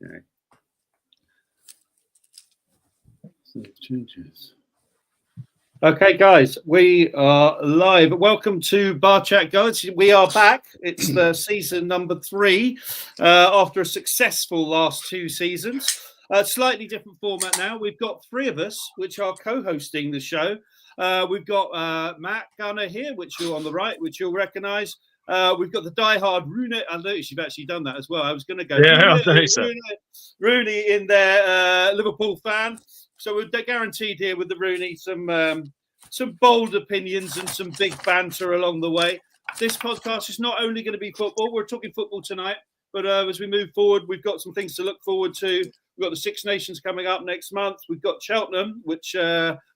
Okay. Changes. Okay, guys, we are live. Welcome to BarChat, guys. We are back. It's the season number 3 after a successful last 2 seasons. Slightly different format now. We've got 3 of us, which are co-hosting the show. We've got Matt Gunner here, which you're on the right, which you'll recognise. We've got the diehard Rooney. I noticed you've actually done that as well. I was going to go Rooney in there, Liverpool fan. So we're guaranteed here with the Rooney some bold opinions and some big banter along the way. This podcast is not only going to be football. We're talking football tonight, but as we move forward, we've got some things to look forward to. We've got the Six Nations coming up next month. We've got Cheltenham, which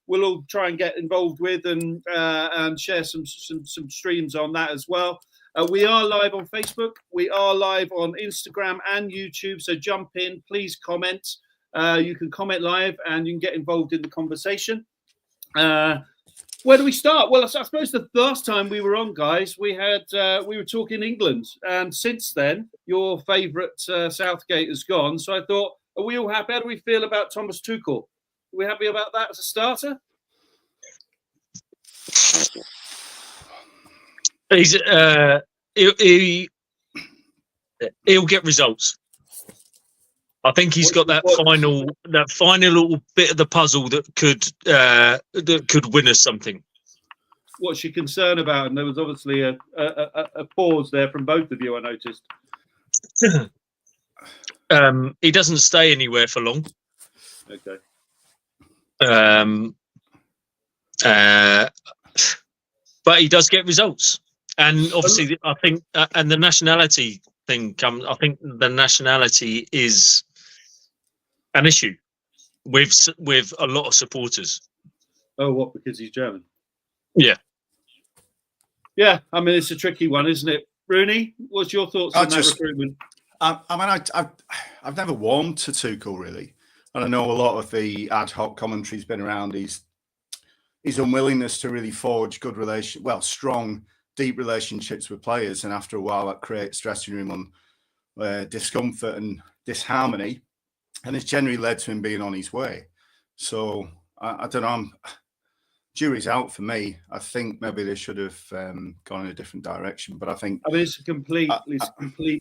we'll all try and get involved with and share some streams on that as well. We are live on Facebook. We are live on Instagram and YouTube. So jump in, please comment. You can comment live and you can get involved in the conversation. Where do we start? Well, I suppose the last time we were on, guys, we were talking England, and since then, your favourite Southgate has gone. So I thought, are we all happy? How do we feel about Thomas Tuchel? Are we happy about that as a starter? He'll get results. I think he's got that final little bit of the puzzle that could win us something. What's your concern about? And there was obviously a pause there from both of you, I noticed. He doesn't stay anywhere for long. Okay. But he does get results, and obviously, I think, and the nationality thing comes. I think the nationality is an issue with a lot of supporters. Oh, what? Because he's German? Yeah. Yeah, I mean, it's a tricky one, isn't it? Rooney, what's your thoughts on that recruitment? I've never warmed to Tuchel, really. And I know a lot of the ad hoc commentary's been around his unwillingness to really forge strong, deep relationships with players. And after a while, that creates dressing room discomfort and disharmony. And it's generally led to him being on his way. So I don't know. Jury's out for me. I think maybe they should have gone in a different direction. But I mean, it's a complete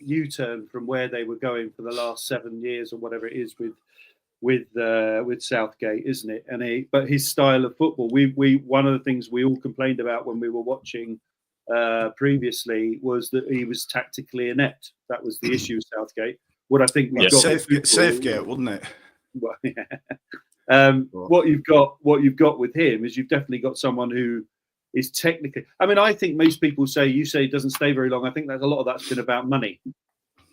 U-turn from where they were going for the last 7 years or whatever it is with Southgate, isn't it? But his style of football, we one of the things we all complained about when we were watching previously was that he was tactically inept. That was the issue with Southgate. What I think we've got Safegate, wouldn't it? Well, yeah. What you've got with him is you've definitely got someone who is technically. I mean, I think most people say he doesn't stay very long. I think that a lot of that's been about money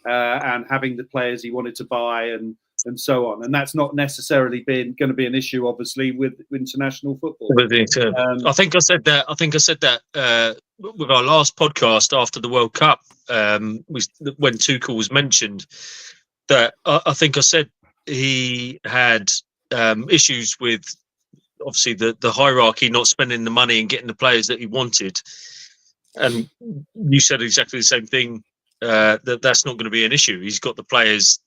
and having the players he wanted to buy and so on, and that's not necessarily going to be an issue, obviously, with international football. I think I said that with our last podcast after the World Cup, when Tuchel was mentioned. That I think I said he had issues with obviously the hierarchy not spending the money and getting the players that he wanted, and you said exactly the same thing. That's not going to be an issue. He's got the players.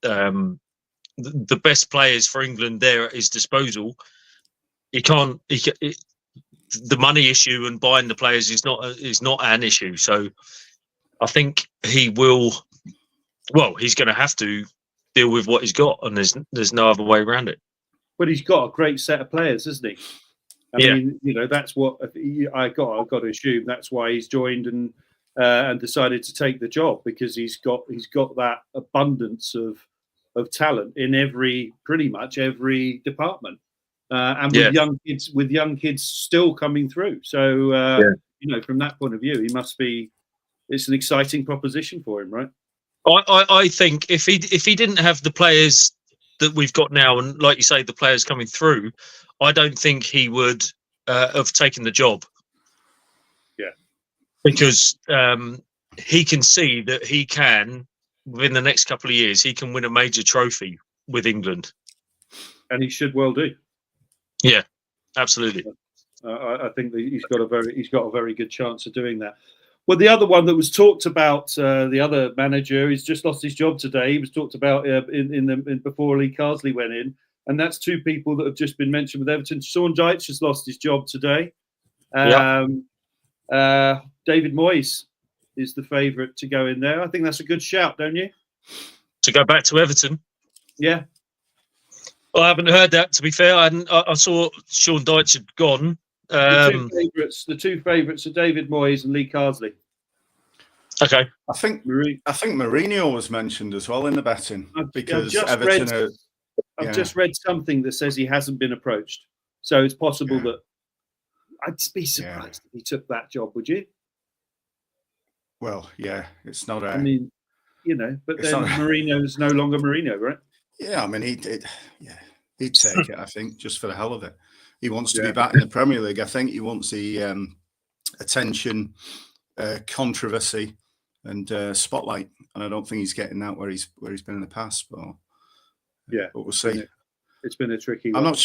The best players for England there at his disposal. The money issue and buying the players is not an issue. So I think he will. Well, he's going to have to deal with what he's got, and there's no other way around it. But he's got a great set of players, hasn't he? I mean, that's what I got to assume. That's why he's joined and decided to take the job, because he's got that abundance of talent in pretty much every department, and with young kids still coming through. So from that point of view, he must be. It's an exciting proposition for him, right? I think if he didn't have the players that we've got now, and like you say, the players coming through, I don't think he would have taken the job. Yeah, because he can see that he can, within the next couple of years, he can win a major trophy with England, and he should well do. Yeah, absolutely. I think that he's got a very good chance of doing that. Well, the other one that was talked about, the other manager, he's just lost his job today. He was talked about before Lee Carsley went in, and that's two people that have just been mentioned with Everton. Sean Dyche has lost his job today. David Moyes is the favourite to go in there. I think that's a good shout, don't you? To go back to Everton? Yeah. I haven't heard that, to be fair. I saw Sean Dyche had gone. The two favourites are David Moyes and Lee Carsley. Okay. I think Mourinho was mentioned as well in the betting because Everton I've just read something that says he hasn't been approached. So it's possible that I'd be surprised if he took that job, would you? Well, yeah, it's not a... I mean, but then Mourinho's no longer Mourinho, right? Yeah, I mean, he'd take it, I think, just for the hell of it. He wants to be back in the Premier League. I think he wants the attention, controversy, and spotlight. And I don't think he's getting that where he's been in the past. But we'll see. It's been a tricky one. I'm not.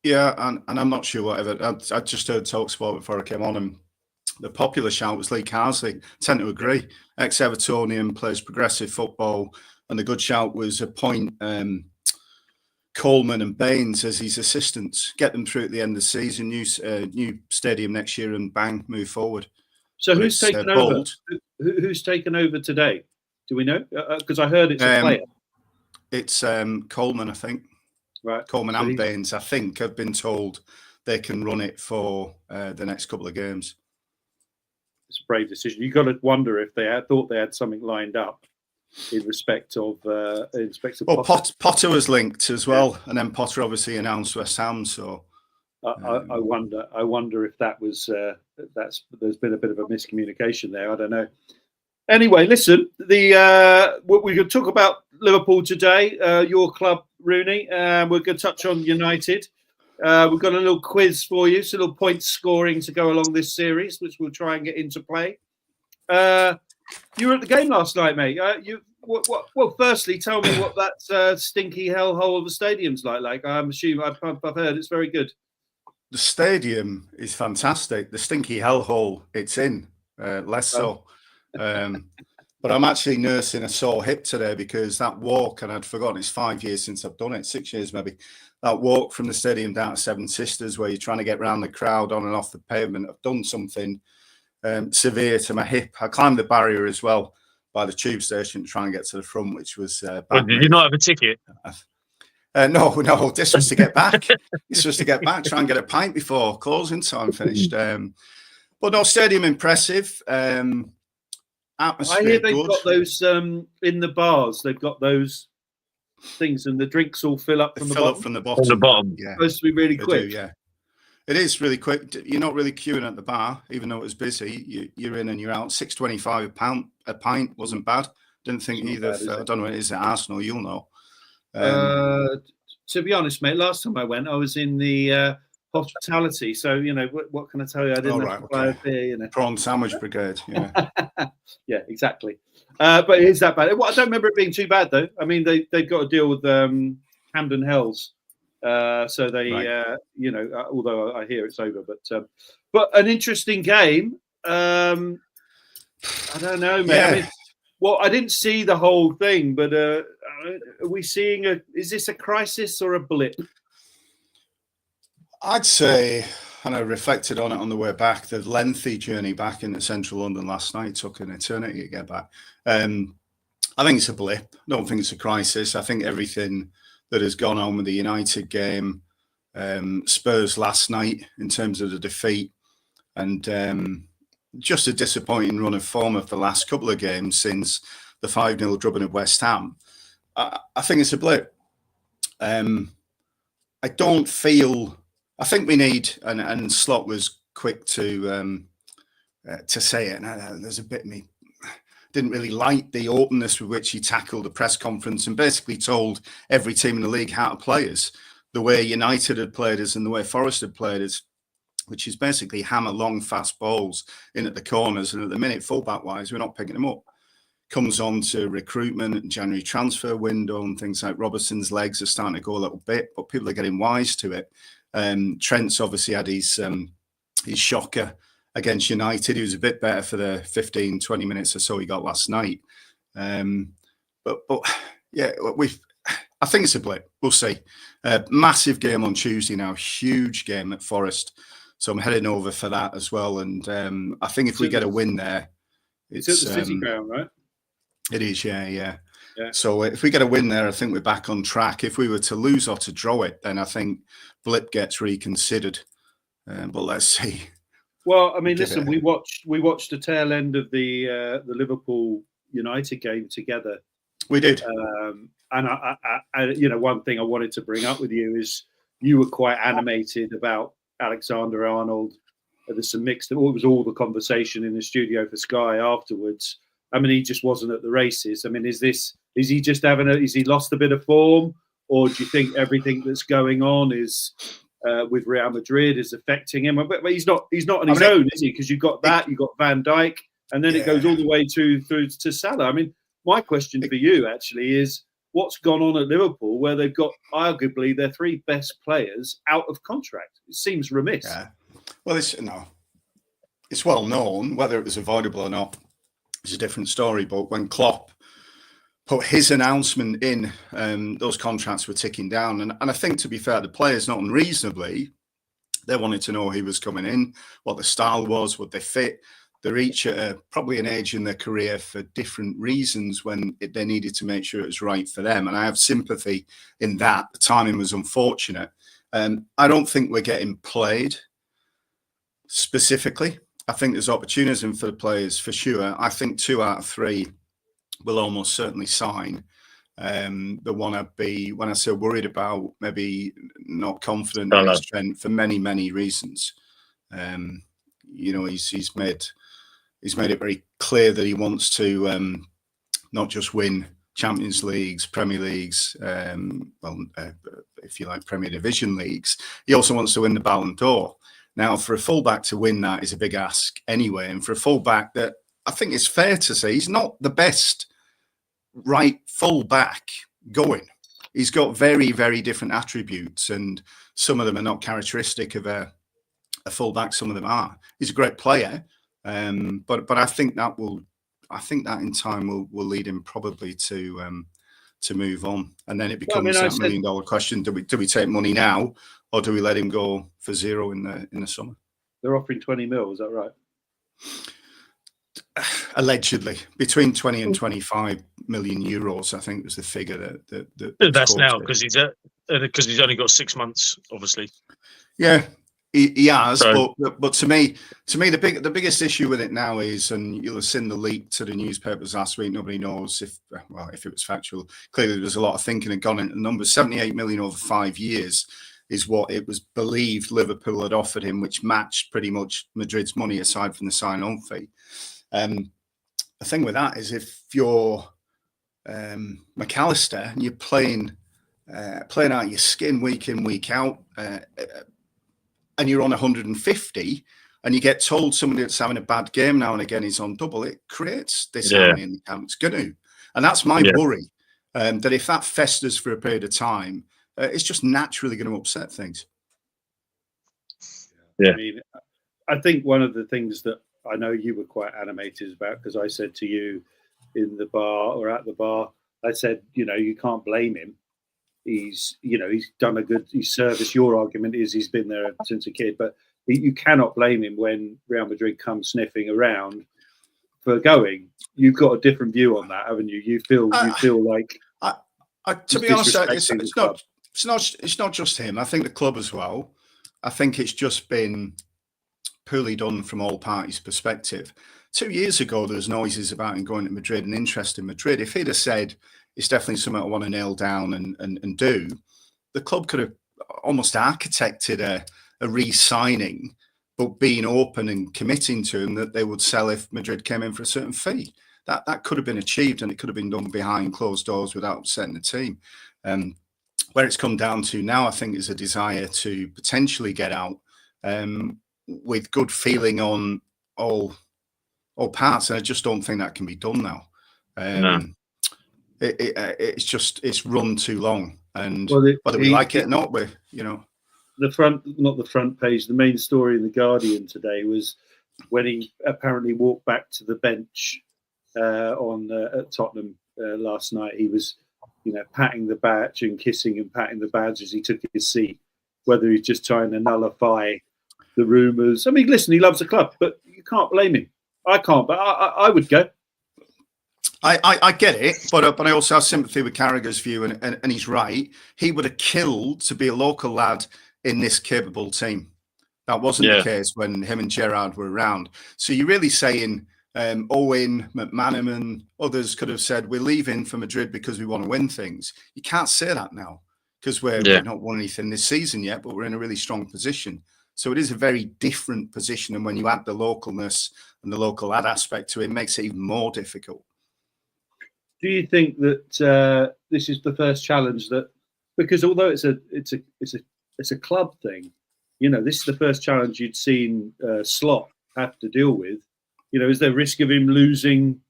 And I'm not sure whatever. I just heard TalkSport before I came on, and the popular shout was Lee Carsley. I tend to agree. Ex-Evertonian, plays progressive football, and the good shout was appoint Coleman and Baines as his assistants. Get them through at the end of the season. New stadium next year, and bang, move forward. So who's taken over? Who's taken over today? Do we know? Because I heard it's a player. It's Coleman, I think. Right. Coleman and Baines, I think, have been told they can run it for the next couple of games. It's a brave decision. You've got to wonder if they thought they had something lined up in respect of. Well, Potter was linked as well, and then Potter obviously announced West Ham. So I wonder if that was there's been a bit of a miscommunication there. I don't know. Anyway, listen, we could talk about Liverpool today, your club, Rooney. We're going to touch on United. We've got a little quiz for you, so a little point scoring to go along this series, which we'll try and get into play. You were at the game last night, mate. Well, firstly, tell me what that stinky hellhole of a stadium's like. I'm assuming I've heard it's very good. The stadium is fantastic. The stinky hellhole it's in, less so. But I'm actually nursing a sore hip today because that walk, and I'd forgotten it's 5 years since I've done it, 6 years maybe. That walk from the stadium down to Seven Sisters, where you're trying to get around the crowd on and off the pavement, I've done something severe to my hip. I climbed the barrier as well by the tube station to try and get to the front, which was bad. Well, did you not have a ticket? No. This was to get back. Try and get a pint before closing time finished. But no, stadium impressive. Atmosphere. I hear they've got those in the bars. They've got those things, and the drinks all fill up from the bottom. From the bottom. From the bottom. Yeah. It's supposed to be really quick. Yeah. It is really quick. You're not really queuing at the bar, even though it was busy. You're in and you're out. £6.25 a pint wasn't bad. Didn't think either. I don't know what it is at Arsenal. You'll know. To be honest, mate, last time I went, I was in the hospitality. So what can I tell you? I didn't have to buy a beer. Prawn sandwich brigade. Yeah. Yeah, exactly. But it is that bad. I don't remember it being too bad though. I mean, they've got to deal with Hamden Hells. So they, right. Although I hear it's over, but an interesting game. I don't know, mate. Yeah. I mean, I didn't see the whole thing, but are we seeing is this a crisis or a blip? I'd say, and I reflected on it on the way back, the lengthy journey back into central London last night took an eternity to get back. I think it's a blip. I don't think it's a crisis. I think everything that has gone on with the United game, Spurs last night in terms of the defeat, and just a disappointing run of form of the last couple of games since the 5-0 drubbing of West Ham. I think it's a blip. I don't feel... I think we need, and Slot was quick to say it, and there's a bit of me... didn't really like the openness with which he tackled the press conference and basically told every team in the league how to play us, the way United had played us and the way Forest had played us, which is basically hammer long, fast balls in at the corners. And at the minute, fullback-wise, we're not picking them up. Comes on to recruitment and January transfer window and things like Robertson's legs are starting to go a little bit, but people are getting wise to it. Trent's obviously had his shocker against United. He was a bit better for the 15, 20 minutes or so he got last night. But yeah, I think it's a blip. We'll see. Massive game on Tuesday now, huge game at Forest. So I'm heading over for that as well. And I think if we get a win there, it's at the City Ground, right? It is, yeah. So if we get a win there, I think we're back on track. If we were to lose or to draw it, then I think blip gets reconsidered. But let's see. Well, I mean, listen, we watched the tail end of the Liverpool United game together. We did. And I one thing I wanted to bring up with you is you were quite animated about Alexander-Arnold. There's some mixed. It was all the conversation in the studio for Sky afterwards. I mean, he just wasn't at the races. I mean, is he just is he lost a bit of form, or do you think everything that's going on is with Real Madrid is affecting him? But he's not on his own, is he? Because you've got Van Dijk, and then it goes all the way through to Salah. I mean, my question for you actually is, what's gone on at Liverpool where they've got arguably their three best players out of contract? It seems remiss. Yeah. Well, it's well known. Whether it was avoidable or not is a different story. But when Klopp put his announcement in, those contracts were ticking down. And I think, to be fair, the players, not unreasonably, they wanted to know who was coming in, what the style was, would they fit. They're each at probably an age in their career for different reasons when they needed to make sure it was right for them. And I have sympathy in that. The timing was unfortunate. I don't think we're getting played specifically. I think there's opportunism for the players for sure. I think 2 out of 3 will almost certainly sign. The one I'd be, when I say worried about, maybe not confident in his strength for many, many reasons. He's made it very clear that he wants to not just win Champions Leagues, Premier Leagues, if you like, Premier Division leagues. He also wants to win the Ballon d'Or. Now, for a fullback to win that is a big ask anyway. And for a fullback that I think it's fair to say he's not the best right fullback going. He's got very, very different attributes, and some of them are not characteristic of a fullback. Some of them are. He's a great player, but I think that in time will lead him probably to move on, and then it becomes that $1 million question: do we take money now, or do we let him go for zero in the summer? They're offering 20 mil, is that right? Allegedly, between 20 and 25 million euros, I think was the figure that that's now because he's only got 6 months, obviously. Yeah, he has. So, but to me, the biggest issue with it now is, and you'll have seen the leak to the newspapers last week. Nobody knows if it was factual. Clearly, there's a lot of thinking had gone into the numbers. 78 million over 5 years is what it was believed Liverpool had offered him, which matched pretty much Madrid's money aside from the sign-on fee. The thing with that is, if you're McAllister and you're playing out your skin week in, week out, and you're on 150, and you get told somebody that's having a bad game now and again is on double, it creates this harmony in the camp. It's going to. And that's my worry, that if that festers for a period of time, it's just naturally going to upset things. Yeah. I mean, I think one of the things that I know you were quite animated about, because I said to you in the bar or at the bar, I said, you can't blame him. He's done a good service. Your argument is he's been there since a kid, but you cannot blame him when Real Madrid comes sniffing around for going. You've got a different view on that, haven't you? You feel like, to be honest, it's not just him. I think the club as well. I think it's just been poorly done from all parties' perspective. 2 years ago, there was noises about him going to Madrid and interest in Madrid. If he'd have said, it's definitely something I want to nail down and do, the club could have almost architected a re-signing, but being open and committing to him that they would sell if Madrid came in for a certain fee. That could have been achieved, and it could have been done behind closed doors without upsetting the team. Where it's come down to now, I think, is a desire to potentially get out with good feeling on all parts, and I just don't think that can be done now. No. It's run too long, and whether we like it or not, not the front page. The main story in the Guardian today was when he apparently walked back to the bench at Tottenham last night. He was, patting the badge and kissing and patting the badge as he took his seat. Whether he's just trying to nullify the rumours. I mean, listen, he loves the club, but you can't blame him. I can't, but I would go. I get it, but I also have sympathy with Carragher's view, and he's right. He would have killed to be a local lad in this capable team. That wasn't the case when him and Gerrard were around. So you're really saying Owen, McManaman, others could have said, we're leaving for Madrid because we want to win things. You can't say that now because we're not won anything this season yet, but we're in a really strong position. So it is a very different position. And when you add the localness and the local ad aspect to it, it makes it even more difficult. Do you think that this is the first challenge because although it's a club thing, this is the first challenge you'd seen Slot have to deal with. Is there risk of him losing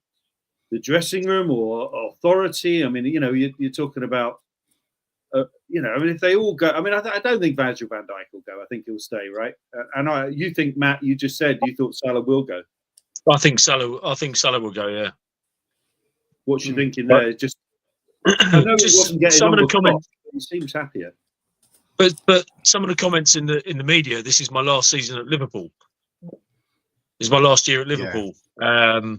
the dressing room or authority? I mean, you're talking about, if they all go, I mean, I don't think Virgil van Dijk will go. I think he'll stay, right? You think, Matt, you just said you thought Salah will go. I think Salah will go. Yeah. What's you thinking there? Just I know just he wasn't getting some of the comments. He seems happier. But some of the comments in the media. This is my last season at Liverpool. This is my last year at Liverpool. Yeah.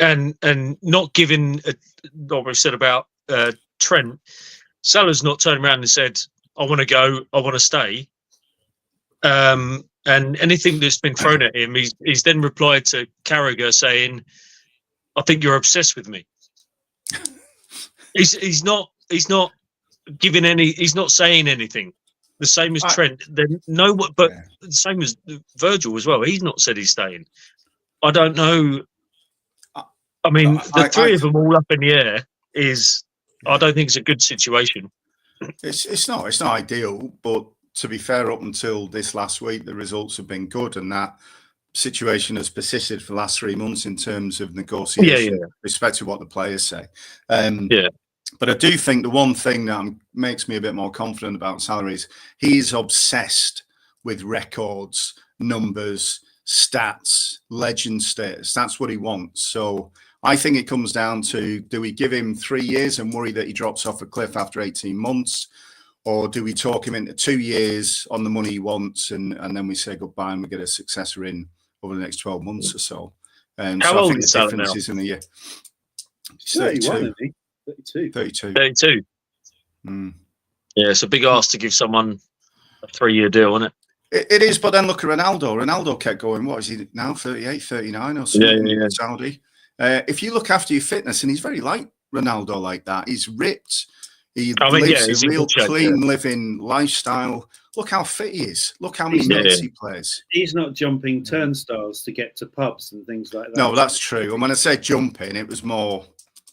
And not giving what we said about Trent. Salah's not turned around and said, "I want to go. I want to stay." And anything that's been thrown at him, he's then replied to Carragher saying, "I think you're obsessed with me." He's not giving any. He's not saying anything. The same as Trent. Then the same as Virgil as well. He's not said he's staying. I don't know. I mean, the three of them all up in the air is. I don't think it's a good situation. It's not ideal, but to be fair, up until this last week, the results have been good, and that situation has persisted for the last 3 months in terms of negotiation, respect to what the players say. But I do think the one thing that makes me a bit more confident about Salah is he's obsessed with records, numbers, stats, legend status. That's what he wants. So I think it comes down to, do we give him 3 years and worry that he drops off a cliff after 18 months? Or do we talk him into 2 years on the money he wants and then we say goodbye and we get a successor in over the next 12 months or so? How old is Salah now? In the year. 31, isn't he? 32. Yeah, it's a big ask to give someone a 3-year deal, isn't it? It is, but then look at Ronaldo. Ronaldo kept going, what is he now, 38, 39 or something in Saudi? If you look after your fitness, and he's very like Ronaldo like that, he's ripped. He lives a real clean living lifestyle. Look how fit he is. Look how many minutes he plays. He's not jumping turnstiles to get to pubs and things like that. No, that's true. And when I say jumping, it was more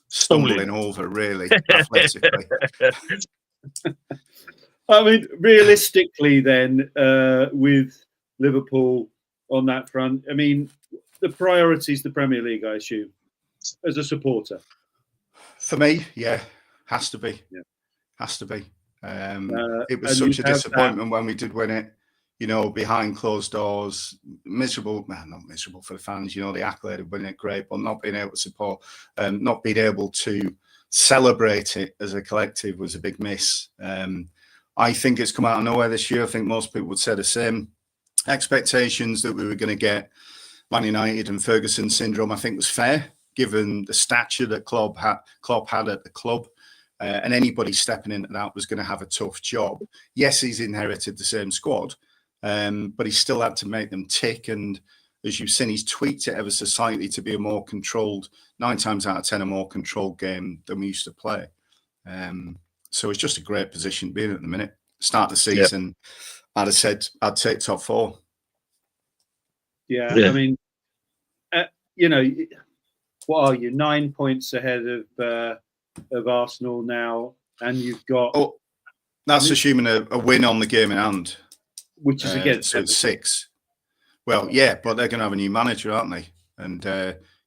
stumbling over, really, athletically. I mean, realistically, then, with Liverpool on that front, I mean, the priority is the Premier League, I assume, as a supporter. For me, has to be. Yeah. Has to be. It was such a disappointment when we did win it, behind closed doors. Miserable, not miserable for the fans, the accolade of winning it, great, but not being able to support, not being able to celebrate it as a collective was a big miss. I think it's come out of nowhere this year. I think most people would say the same. Expectations that we were going to get Man United and Ferguson syndrome, I think, was fair, given the stature that Klopp had at the club. And anybody stepping into that was going to have a tough job. Yes, he's inherited the same squad, but he still had to make them tick. And as you've seen, he's tweaked it ever so slightly to be a more controlled, 9 times out of 10, a more controlled game than we used to play. So it's just a great position to be in at the minute. Start the season, I'd have said I'd take top 4. Yeah. I mean, what are you? 9 points ahead of Arsenal now, and you've got. Oh, that's assuming a win on the game in hand, which is against. So it's 6. Well, yeah, but they're going to have a new manager, aren't they? And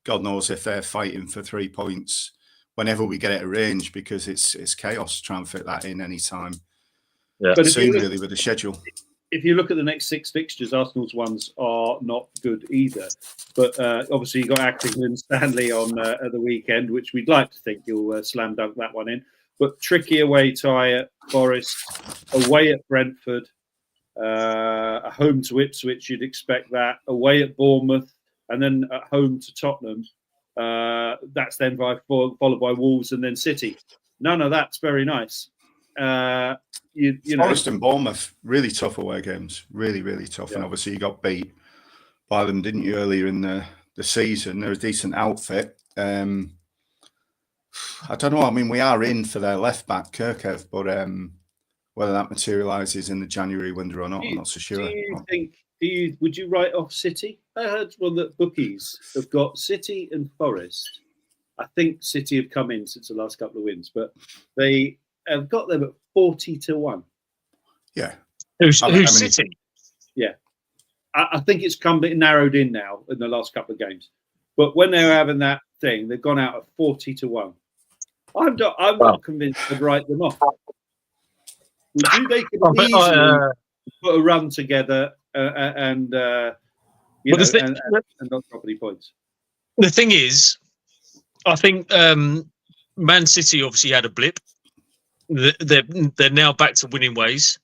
God knows if they're fighting for 3 points whenever we get it arranged, because it's chaos to try and fit that in any time. Yeah, but soon, really, with the schedule. if you look at the next 6 fixtures, Arsenal's ones are not good either. But obviously, you got Accrington Stanley on at the weekend, which we'd like to think you'll slam dunk that one in. But tricky away tie at Forest, away at Brentford, a home to Ipswich, you'd expect that, away at Bournemouth, and then at home to Tottenham. That's then followed by Wolves and then City. None of that's very nice. You know, Forest and Bournemouth, really tough away games, really, really tough. Yeah. And obviously you got beat by them, didn't you, earlier in the season? They're a decent outfit. I don't know. I mean, we are in for their left back, Kirkev, but whether that materialises in the January window or not, I'm not so sure. Would you write off City? I heard that bookies have got City and Forest. I think City have come in since the last couple of wins, but they have got them at 40-1. Yeah. Who's City? Yeah. I think it's narrowed in now in the last couple of games. But when they were having that thing, they've gone out at 40-1. I'm not convinced they'd write them off. Would you? They could easily put a run together and not drop any points. The thing is, I think Man City obviously had a blip. They're now back to winning ways,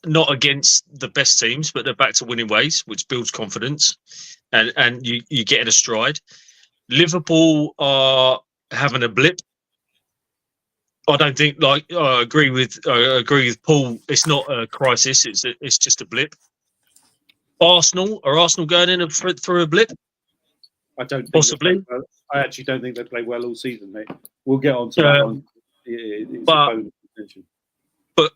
not against the best teams, but they're back to winning ways, which builds confidence, and you get in a stride. Liverpool are having a blip. I don't think, I agree with Paul. It's not a crisis. It's just a blip. Are Arsenal going in through a blip? I don't think possibly. Well. I actually don't think they play well all season, mate. We'll get on to that one. But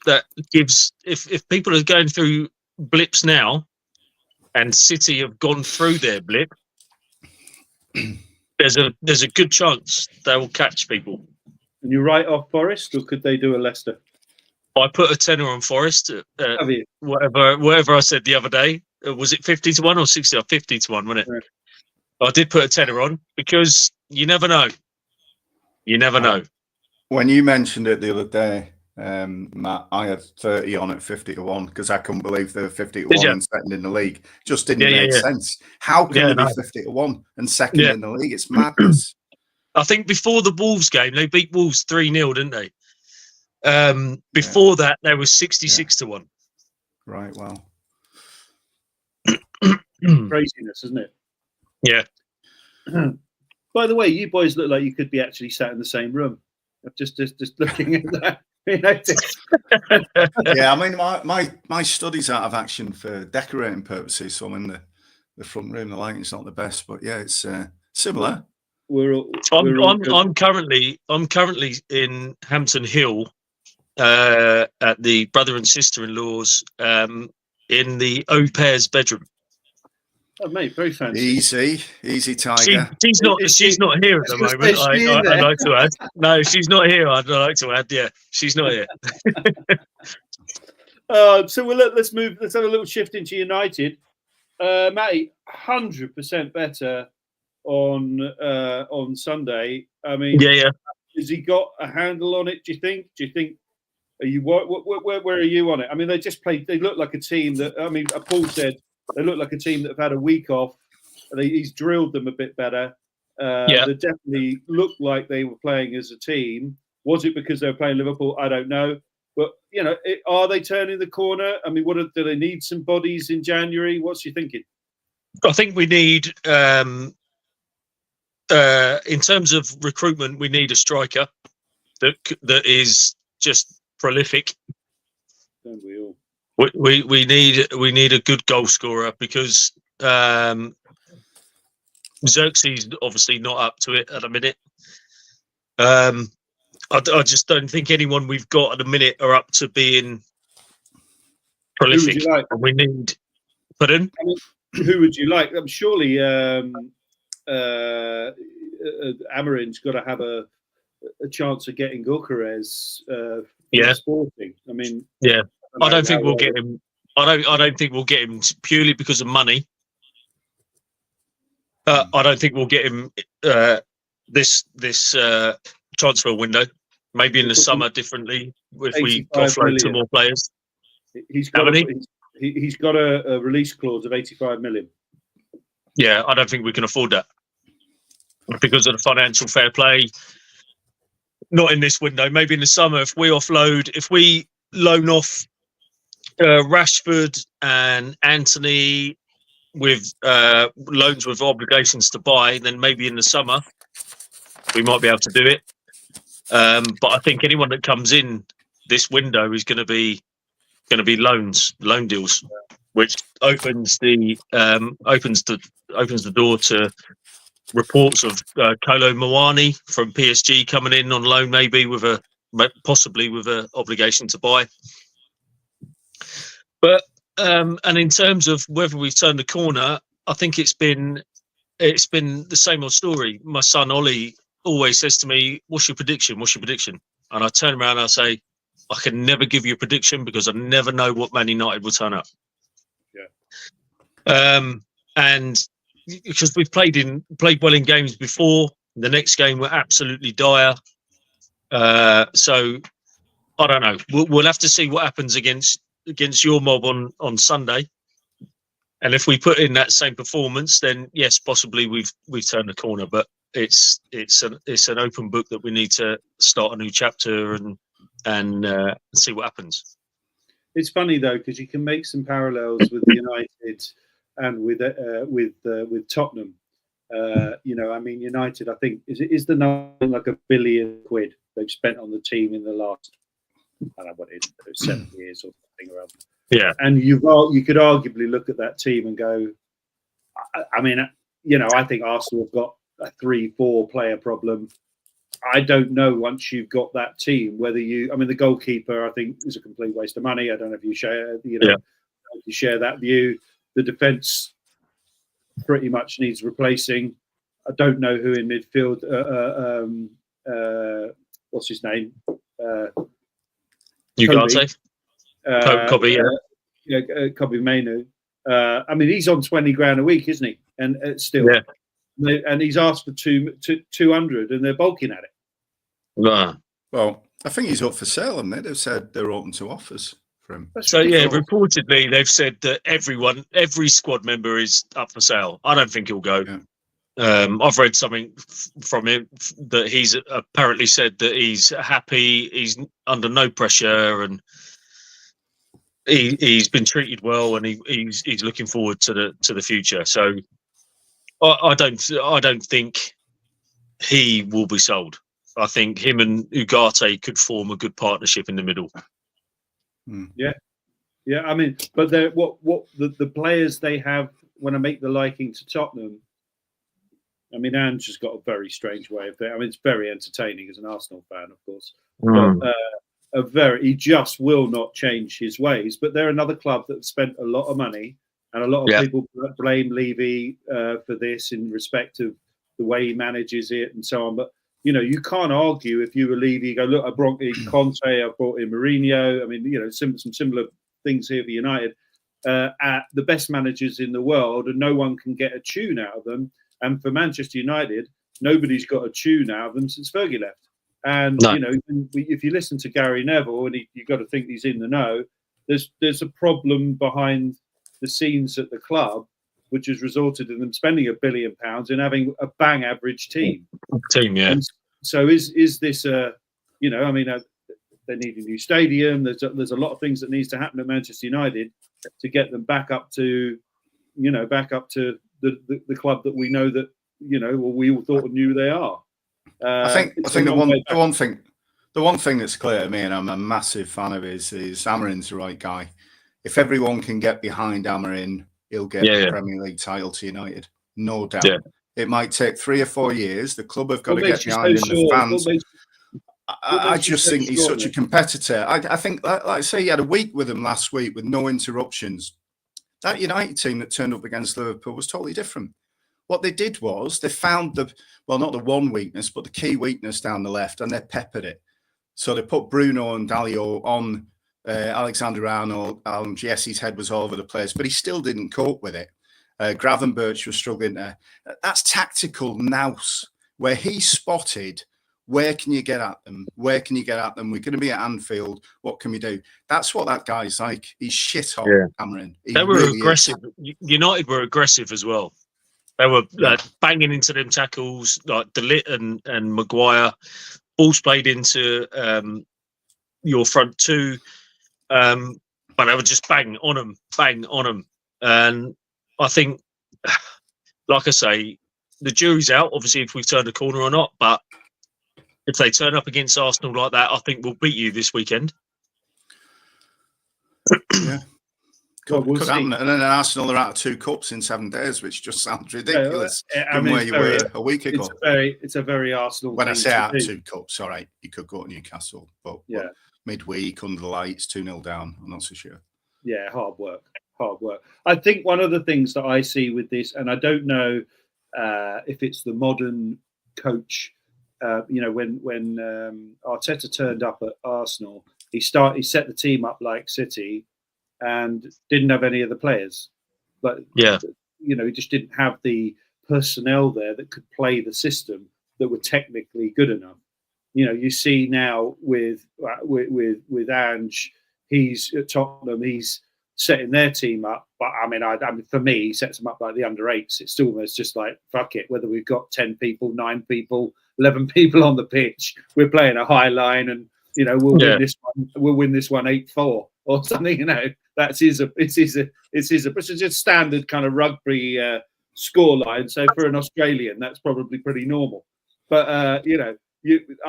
that gives, if people are going through blips now, and City have gone through their blip, there's a good chance they will catch people. And you write off Forest, or could they do a Leicester? I put a tenner on Forest. Have you? Whatever I said the other day. Was it 50-1 or 60 or 50-1? Wasn't it? Yeah. I did put a tenner on because you never know. You never know. When you mentioned it the other day, Matt, I had 30 on at 50-1 because I couldn't believe they were 50-1 and second in the league. Just didn't make sense. How can they be 50-1 and second in the league? It's madness. I think before the Wolves game, they beat Wolves 3-0, didn't they? Before that, they were 66-1. Right, well. Craziness, isn't it? Yeah. By the way, you boys look like you could be actually sat in the same room. Just looking at that. Yeah, I mean, my study's out of action for decorating purposes, so I'm in the front room. The lighting's not the best, but yeah, it's similar. I'm currently in Hampton Hill at the brother and sister-in-law's in the au pair's bedroom. Oh, mate, very fancy. Easy, Tiger. She's not here at the moment. I'd like to add. No, she's not here. I'd like to add. Yeah, she's not here. So let's move. Let's have a little shift into United. Matty, 100% better on Sunday. I mean, yeah. Has he got a handle on it? Do you think? Are you where are you on it? I mean, they just played. They look like a team that. I mean, Paul said they look like a team that have had a week off. He's drilled them a bit better. They definitely looked like they were playing as a team. Was it because they were playing Liverpool? I don't know. But are they turning the corner? I mean, do they need some bodies in January? What's you thinking? I think we need. In terms of recruitment, we need a striker that is just prolific. Don't we all? We need a good goal scorer because Xerxes obviously not up to it at the minute. I just don't think anyone we've got at the minute are up to being prolific. Who would you like? We need. Pardon? Who would you like? Surely Amarin's got to have a chance of getting Gyökeres Sporting. I mean, I don't think we'll get him. I don't think we'll get him purely because of money. I don't think we'll get him this transfer window. Maybe in the summer differently if we offload to more players. He's How got many? he's got a release clause of 85 million. Yeah, I don't think we can afford that because of the financial fair play. Not in this window. Maybe in the summer, if we loan off Rashford and Anthony with loans with obligations to buy, then maybe in the summer we might be able to do it. But I think anyone that comes in this window is going to be loan deals, which opens the door to reports of Kolo Muani from PSG coming in on loan, maybe possibly with a obligation to buy. But and in terms of whether we've turned the corner, I think it's been the same old story. My son Ollie always says to me, "What's your prediction? What's your prediction?" And I turn around and I say, "I can never give you a prediction because I never know what Man United will turn up." Yeah. And because we've played well in games before, the next game we're absolutely dire. So I don't know. We'll have to see what happens against your mob on Sunday. And if we put in that same performance, then yes, possibly we've turned the corner. But it's an open book that we need to start a new chapter and see what happens. It's funny though, because you can make some parallels with United and with Tottenham. I mean, United, I think is the number like £1 billion they've spent on the team in the last, I don't know what it is, 7 years or something around. Yeah, and you could arguably look at that team and go, I mean, I think Arsenal have got a 3-4 player problem. I don't know once you've got that team whether the goalkeeper I think is a complete waste of money. I don't know if you share if you share that view. The defence pretty much needs replacing. I don't know who in midfield. What's his name? Ugarte. Kobe, Kobe Mainu. I mean, he's on 20 grand a week, isn't he? And still, and he's asked for 200, and they're balking at it. Well, I think he's up for sale, haven't they? They've said they're open to offers for him. So reportedly they've said that every squad member is up for sale. I don't think he'll go. Yeah. I've read something from him that he's apparently said that he's happy, he's under no pressure, and he's been treated well, and he's looking forward to the future. So I don't think he will be sold. I think him and Ugarte could form a good partnership in the middle. Yeah. I mean, but the players they have when I make the liking to Tottenham. I mean, Anne's just got a very strange way of it. I mean, it's very entertaining as an Arsenal fan, of course. But, he just will not change his ways. But they're another club that spent a lot of money, and a lot of people blame Levy for this in respect of the way he manages it and so on. But you can't argue if you were Levy. You go, look, I brought in Conte, I brought in Mourinho. I mean, some similar things here for United. At the best managers in the world, and no one can get a tune out of them. And for Manchester United, nobody's got a tune out of them since Fergie left. And if you listen to Gary Neville, and you've got to think he's in the know, there's a problem behind the scenes at the club, which has resulted in them spending £1 billion and having a bang average team. And so is this a, I mean, they need a new stadium. There's a lot of things that needs to happen at Manchester United to get them back up to the club that we know that we all thought knew they are. I think the one thing that's clear to me, and I'm a massive fan of is Amarin's the right guy. If everyone can get behind Amarin, he'll get the Premier League title to United, no doubt. Yeah. It might take 3 or 4 years. The club have got to get behind him. The fans. I just think he's such a competitor. I think, like I say, he had a week with him last week with no interruptions. That United team that turned up against Liverpool was totally different. What they did was they found not the one weakness, but the key weakness down the left, and they peppered it. So they put Bruno and Dalio on Alexander-Arnold. Yes, his head was all over the place, but he still didn't cope with it. Gravenberch was struggling there. That's tactical nous, where he spotted Where can you get at them? Where can you get at them? We're going to be at Anfield. What can we do? That's what that guy's like. He's shit hot, Amorim. They were really aggressive. United were aggressive as well. They were banging into them tackles, like DeLitt and Maguire. Balls played into your front two. But they were just bang on them. And I think, like I say, the jury's out, obviously, if we've turned the corner or not. But if they turn up against Arsenal like that, I think we'll beat you this weekend. Yeah. Could happen. And then Arsenal are out of 2 cups in 7 days, which just sounds ridiculous from where you were a week ago. It's a very Arsenal. When I say out of 2 cups, all right, you could go to Newcastle, but midweek under the lights, 2-0 down. I'm not so sure. Yeah, hard work. I think one of the things that I see with this, and I don't know if it's the modern coach. When Arteta turned up at Arsenal, he set the team up like City, and didn't have any of the players. But he just didn't have the personnel there that could play the system that were technically good enough. You see now with Ange, he's at Tottenham, he's setting their team up. But I mean, for me, he sets them up like the under-8s. It's almost just like, fuck it, whether we've got 10 people, 9 people, 11 people on the pitch, we're playing a high line, and we'll win this one. We'll win this one 8-4 or something. It's just standard kind of rugby scoreline. So for an Australian, that's probably pretty normal. But I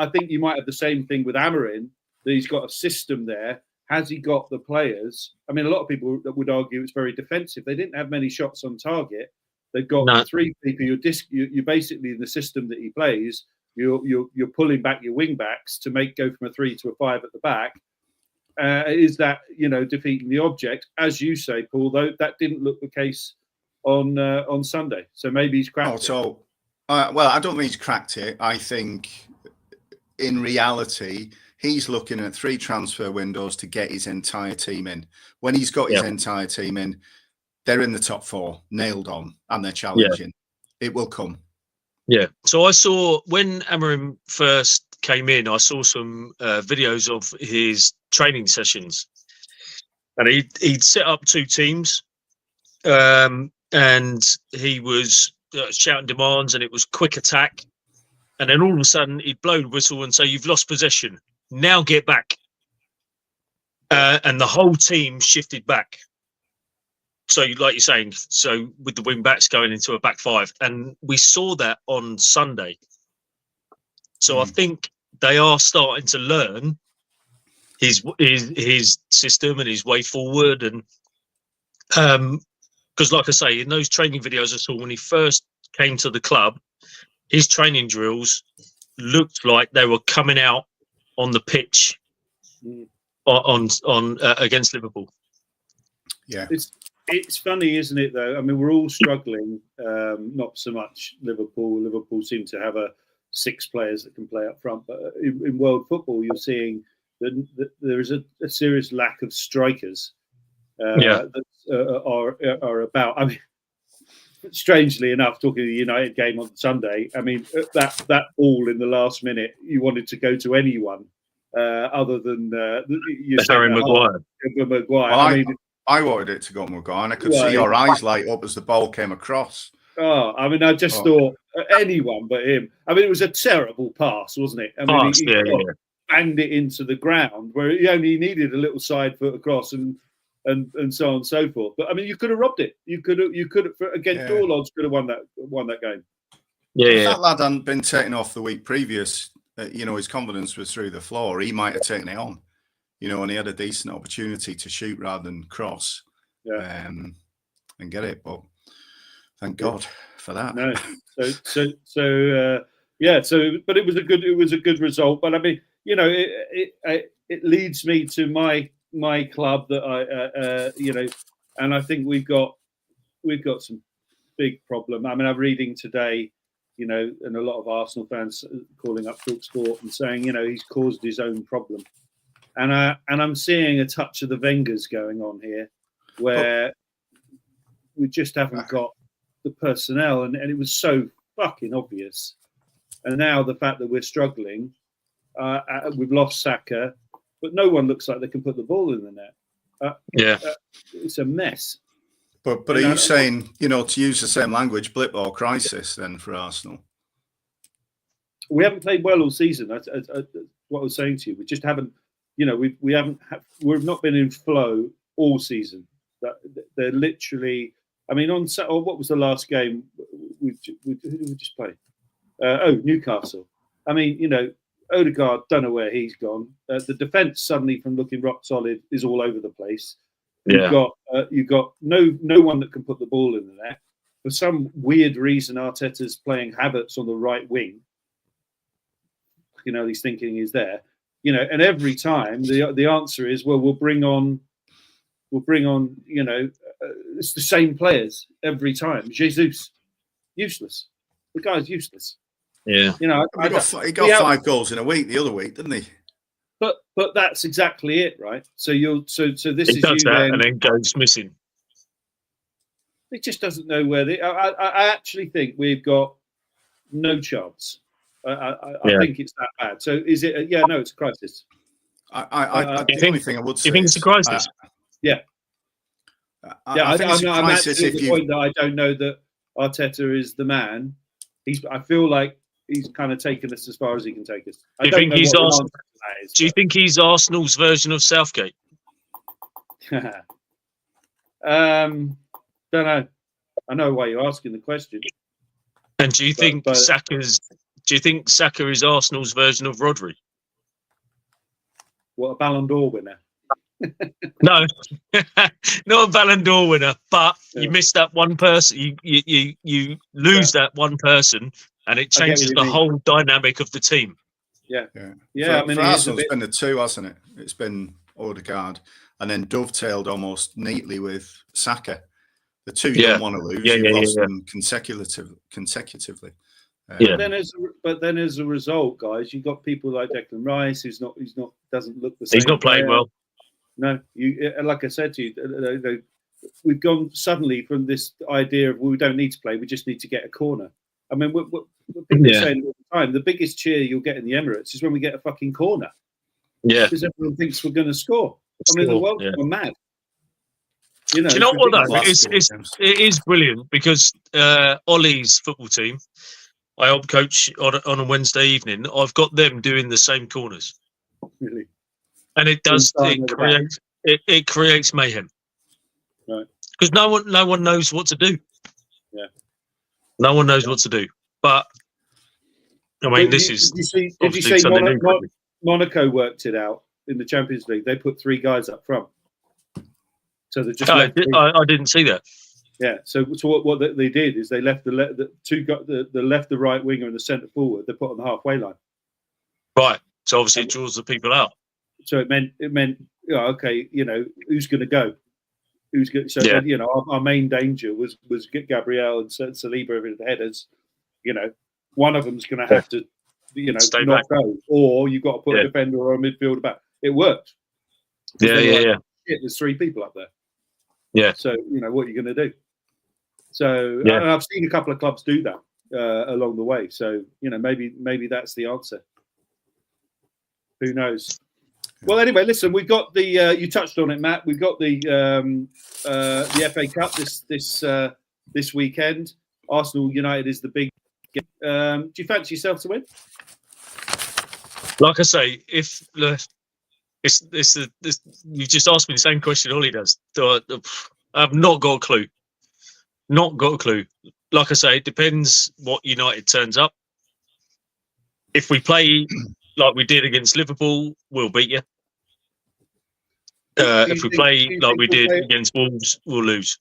think you might have the same thing with Amorim. That he's got a system there. Has he got the players? I mean, a lot of people would argue it's very defensive. They didn't have many shots on target. They've got 3 people. You're basically in the system that he plays. You're pulling back your wing backs to go from a 3 to a 5 at the back. Is that defeating the object? As you say, Paul, though, that didn't look the case on Sunday. So maybe he's cracked it. Well, I don't think he's cracked it. I think in reality, he's looking at 3 transfer windows to get his entire team in. When he's got his entire team in, they're in the top 4, nailed on, and they're challenging. It will come. Yeah. So I saw when Amorim first came in, I saw some videos of his training sessions, and he'd set up 2 teams, and he was shouting demands, and it was quick attack, and then all of a sudden he'd blow the whistle and say, "You've lost possession. Now get back." And the whole team shifted back. So, like you're saying, with the wing backs going into a back 5, and we saw that on Sunday. So I think they are starting to learn his system and his way forward, and because, like I say, in those training videos I saw when he first came to the club, his training drills looked like they were coming out on the pitch on against Liverpool. Yeah. It's funny, isn't it, though? I mean, we're all struggling, not so much Liverpool. Liverpool seem to have 6 players that can play up front. But in world football, you're seeing that there is a serious lack of strikers that are about. I mean, strangely enough, talking of the United game on Sunday, I mean, that ball in the last minute, you wanted to go to anyone other than Harry Maguire. Maguire. I wanted it to go Maguire, and I could see your eyes light up as the ball came across. I just thought anyone but him. I mean, it was a terrible pass, wasn't it? I mean, he banged it into the ground where he only needed a little side foot across and so on and so forth. But I mean, you could have robbed it. You could have against all odds could have won that game. If that lad hadn't been taken off the week previous, his confidence was through the floor. He might have taken it on. And he had a decent opportunity to shoot rather than cross, and get it. But thank God for that. No, but it was a good result. But I mean, it leads me to my club that and I think we've got some big problem. I mean, I'm reading today, and a lot of Arsenal fans calling up TalkSport and saying, he's caused his own problem. And I'm seeing a touch of the Wengers going on here, where we just haven't got the personnel, and it was so fucking obvious. And now the fact that we're struggling, we've lost Saka, but no one looks like they can put the ball in the net. It's a mess. But are you saying, to use the same language, blip or crisis then for Arsenal? We haven't played well all season. That's what I was saying to you. We just haven't, we've not been in flow all season. They're literally, I mean, what was the last game? Who did we just play? Newcastle. I mean, Odegaard, don't know where he's gone. The defence suddenly, from looking rock solid, is all over the place. You've got no one that can put the ball in the net. For some weird reason, Arteta's playing Havertz on the right wing. He's thinking he's there. And every time the answer is, well, we'll bring on. It's the same players every time. Jesus, useless. The guy's useless. Yeah. He got 5 goals in a week the other week, didn't he? But that's exactly it, right? So this he does that and then goes missing. He just doesn't know where I actually think we've got no chance. I think it's that bad. So is it? No, it's a crisis. The only thing I would say. You think it's a crisis? I think it's a crisis if the point that I don't know that Arteta is the man. I feel like he's kind of taken us as far as he can take us. Do you think he's Arsenal's version of Southgate? Don't know. I know why you're asking the question. And do you think Saka is Arsenal's version of Rodri? What, a Ballon d'Or winner? No, not a Ballon d'Or winner, but you miss that one person. You lose that one person, and it changes the whole dynamic of the team. Yeah. For Arsenal, it's been the two, hasn't it? It's been Odegaard, and then dovetailed almost neatly with Saka. The two you don't want to lose. You've lost them consecutively. But then as a result, guys, you've got people like Declan Rice, doesn't look the same. He's not playing well. No, like I said to you, we've gone suddenly from this idea of we don't need to play, we just need to get a corner. I mean, what people are saying all the time, the biggest cheer you'll get in the Emirates is when we get a fucking corner. Yeah, because everyone thinks we're going to score. I mean, the world's gone mad. Do you know what though? It is brilliant because Ollie's football team, I help coach on a Wednesday evening. I've got them doing the same corners. Really? And it does. It creates mayhem. Right. Because no one knows what to do. Yeah. No one knows what to do. But I mean, did you see Monaco worked it out in the Champions League? They put 3 guys up front. So they just. I didn't see that. Yeah. So what they did is they left the left, the right winger, and the centre forward. They put on the halfway line. Right. So obviously it draws the people out. So it meant okay, who's going to go? Who's going? So then, our main danger was Gabriel and Saliba over the headers. One of them's going to have to, stay not back. go, or you've got to put a defender or a midfielder back. It worked. Yeah. There's 3 people up there. Yeah. So what are you going to do? So and I've seen a couple of clubs do that along the way. So maybe that's the answer. Who knows? Well, anyway, listen, we've got the. You touched on it, Matt. We've got the FA Cup this weekend. Arsenal United is the big. Do you fancy yourself to win? Like I say, if you just asked me the same question Ollie does. I've not got a clue. Not got a clue. Like I say, it depends what United turns up. If we play like we did against Liverpool, we'll beat you. If we play like we did against Wolves, we'll lose.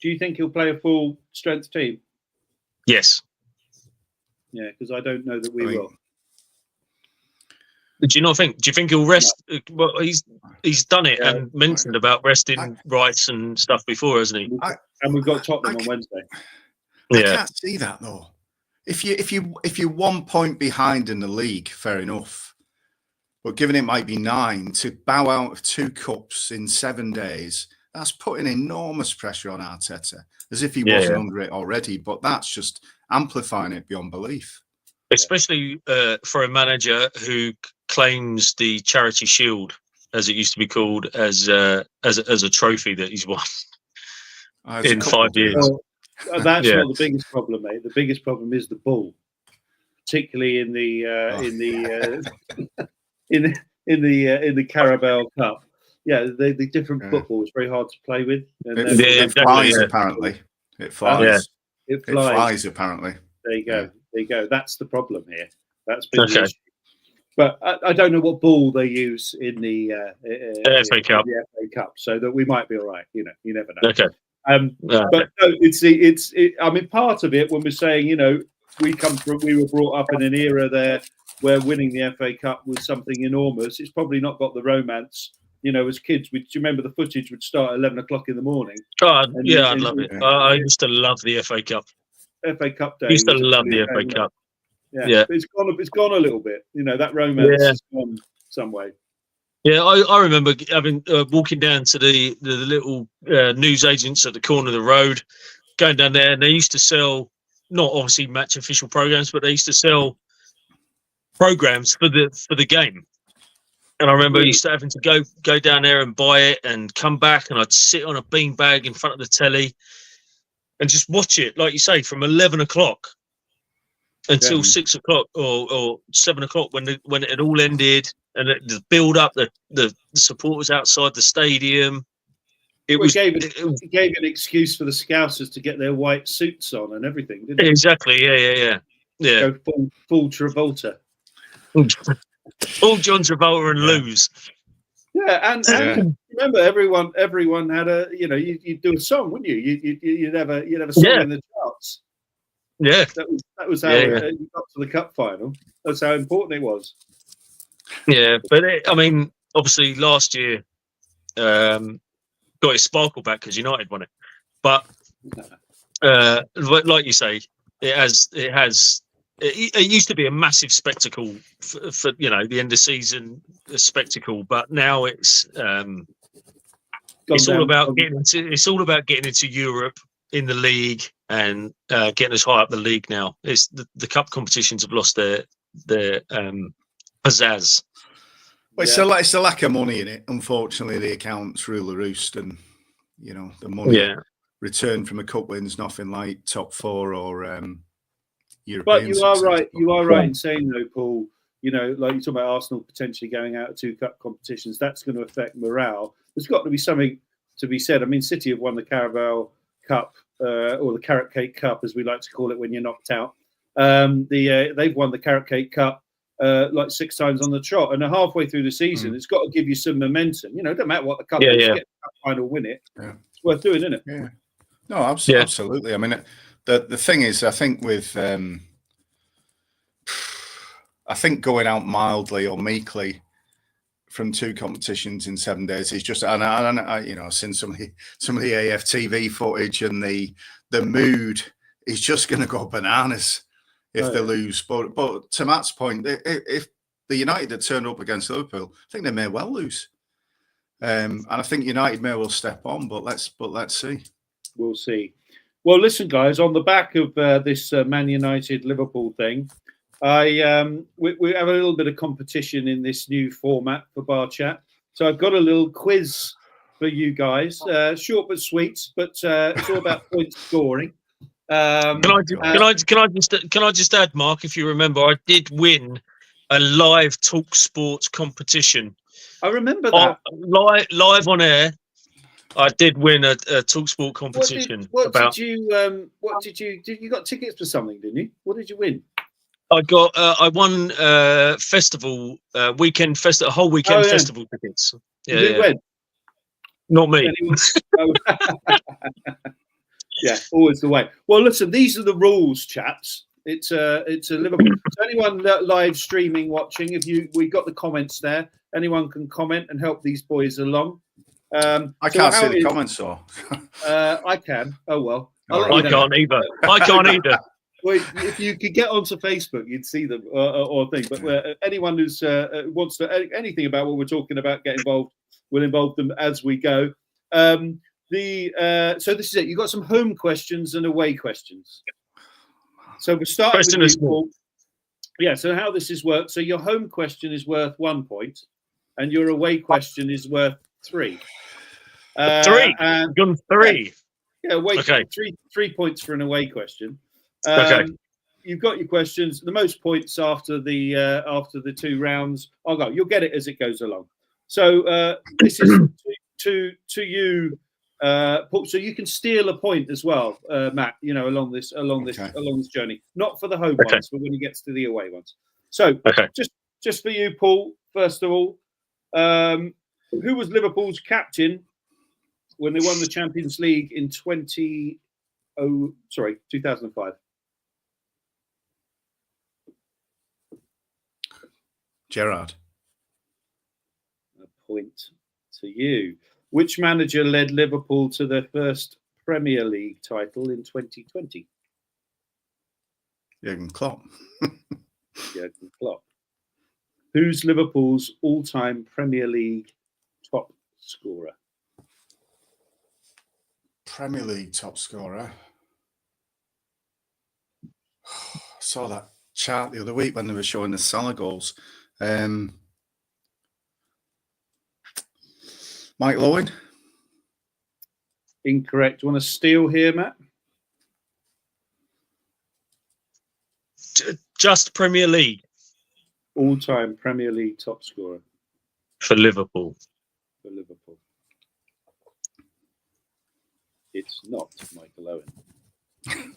Do you think he'll play a full strength team? Yes. Yeah, because I don't know that we will. Do you not think? Do you think he'll rest? No. Well, he's done it and mentioned about resting Rice and stuff before, hasn't he? And we've got Tottenham on Wednesday. I can't see that though. If you're 1 point behind in the league, fair enough. But given it might be 9, to bow out of 2 cups in 7 days, that's putting enormous pressure on Arteta, as if he wasn't under it already. But that's just amplifying it beyond belief. especially for a manager who claims the Charity Shield, as it used to be called, as a trophy that he's won in 5 years. Well, that's not the biggest problem, mate. The biggest problem is the bull, particularly in the Carabao Cup. Yeah, the different football is very hard to play with. And it flies, apparently. It flies. It flies, apparently. There you go. There you go. That's the problem here. That's been the issue. But I don't know what ball they use in the FA Cup. The FA Cup, so that we might be all right. You never know. Okay. But no, it's. I mean, part of it when we're saying, we were brought up in an era there where winning the FA Cup was something enormous. It's probably not got the romance. As kids, do you remember the footage would start at 11 o'clock in the morning? Oh, I'd love it. I used to love the FA Cup. FA Cup day. I used to love the FA Cup. Yeah. But it's gone a little bit. That romance has gone some way. Yeah, I remember having walking down to the little news agents at the corner of the road, going down there, and they used to sell, not obviously match official programs, but they used to sell programs for the game. And I remember I used to having to go down there and buy it and come back, and I'd sit on a beanbag in front of the telly and just watch it, like you say, from 11 o'clock until 6 o'clock or 7 o'clock when it had all ended, and the build up, the supporters outside the stadium. It gave an excuse for the Scousers to get their white suits on and everything, didn't it? Exactly. Yeah. Go full Travolta. All John Travolta and lose. Yeah, and remember, everyone had a you'd do a song, wouldn't you? You'd have a song in the charts. Yeah, that was how you got to the cup final. That's how important it was. Yeah, but obviously last year got its sparkle back because United won it. But like you say, it used to be a massive spectacle for the end of season spectacle, but now it's all about getting into Europe in the league and getting us high up the league. Now it's the cup competitions have lost their pizzazz. Well, it's a lack of money in it. Unfortunately, the accounts rule the roost, and the money returned from a cup win's nothing like top four or European. But you are right. You are right in saying though, Paul. Like you talk about Arsenal potentially going out of 2 cup competitions. That's going to affect morale. There's got to be something to be said. I mean, City have won the Carabao Cup or the Carrot Cake Cup, as we like to call it when you're knocked out. They've won the Carrot Cake Cup like 6 times on the trot, and halfway through the season, it's got to give you some momentum. It doesn't matter what the cup is. Get the cup final, win it. Yeah. It's worth doing, isn't it? Yeah. No, absolutely. I mean, the thing is, I think with I think going out mildly or meekly from 2 competitions in 7 days is just, and I've seen some of the AFTV footage, and the mood is just going to go bananas if they lose. But to Matt's point, if the United had turned up against Liverpool, I think they may well lose, and I think United may well step on. But let's see. We'll see. Well, listen, guys, on the back of this Man United Liverpool thing, we have a little bit of competition in this new format for BarChat. So I've got a little quiz for you guys, short but sweet, but it's all about point scoring. Can I just add, Mark? If you remember, I did win a live talk sports competition. I remember that live on air. I did win a TalkSport competition. Did you got tickets for something, didn't you? What did you win? I won festival weekend festival, whole weekend festival tickets. Who went? Not me. Yeah, always the way. Well, listen, these are the rules, chaps. It's a Liverpool. So anyone live streaming, watching, we got the comments there. Anyone can comment and help these boys along. I can't see the comments, though. I can. Oh well. I can't either. I can't either. Well, if you could get onto Facebook, you'd see them or thing. But anyone who's wants to anything about what we're talking about, get involved. We'll involve them as we go. So this is it. You've got some home questions and away questions. So we'll start with you, Paul. Yeah, so how this is worked. So your home question is worth 1 point and your away question is worth 3. 3. And Gone 3. yeah, away, Okay. 3 points for an away question. Okay. You've got your questions. The most points after the 2 rounds. I'll go. You'll get it as it goes along. So this is to you, Paul. So you can steal a point as well, Matt. You know, along this journey. Not for the home ones, but when he gets to the away ones. So just for you, Paul. First of all, who was Liverpool's captain when they won the Champions League in 2005? Gerrard. A point to you. Which manager led Liverpool to their first Premier League title in 2020? Jurgen Klopp. Jurgen Klopp. Who's Liverpool's all-time Premier League top scorer? Premier League top scorer. I saw that chart the other week when they were showing the Salah goals. Mike Lowen. Incorrect. Want to steal here, Matt? Just Premier League. All-time Premier League top scorer. For Liverpool. It's not Michael Owen.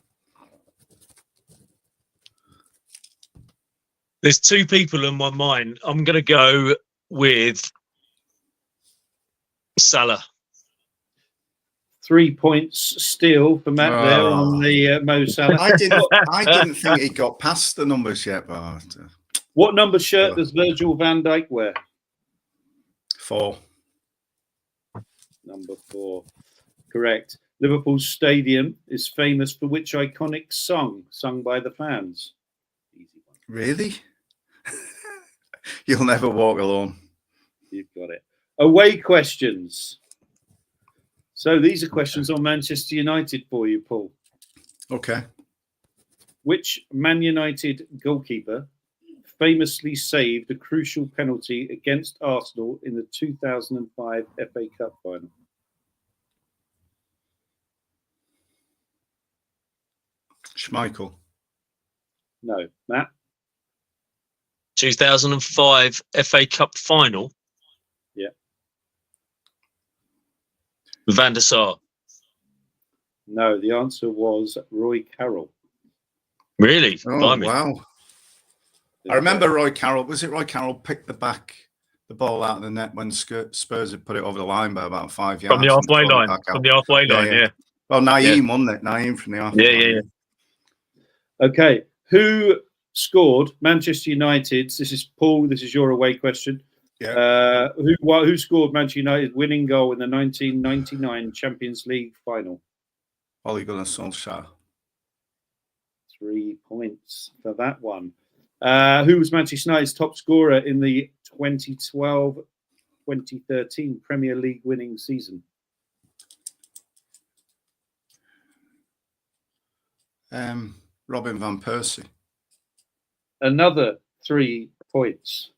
There's 2 people in my mind. I'm going to go with Salah. 3 points still for Matt there on the Mo Salah. I didn't think he got past the numbers yet. But what number shirt does Virgil van Dijk wear? 4. Number 4. Correct. Liverpool Stadium is famous for which iconic song sung by the fans? Easy one. Really? You'll never walk alone. You've got it. Away questions. So these are questions on Manchester United for you, Paul. Okay. Which Man United goalkeeper famously saved a crucial penalty against Arsenal in the 2005 FA Cup final? Schmeichel. No. Matt? 2005 FA Cup final. Yeah. Van der Sar. No, the answer was Roy Carroll. Really? Oh, wow. I remember Roy Carroll. Was it Roy Carroll picked the ball out of the net when Spurs had put it over the line by about 5 yards? From the halfway line. From the halfway line, yeah. Well, Naeem, wasn't it? Naeem from the halfway line. Yeah. Okay. Who scored Manchester United's? This is Paul. This is your away question. Yeah. Who scored Manchester United's winning goal in the 1999 Champions League final? Ole Gunnar Solskjaer. 3 points for that one. Who was Manchester United's top scorer in the 2012-2013 Premier League winning season? Robin van Persie. Another 3 points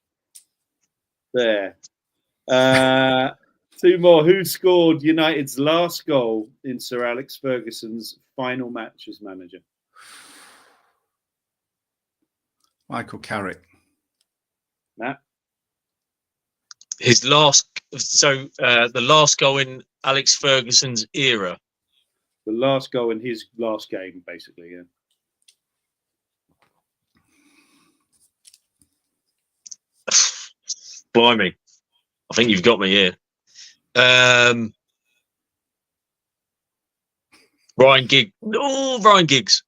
there. 2 more. Who scored United's last goal in Sir Alex Ferguson's final match as manager? Michael Carrick. Matt? His last, the last goal in Alex Ferguson's era. The last goal in his last game, basically, yeah. Blimey. I think you've got me here. Ryan Giggs. Oh, Ryan Giggs.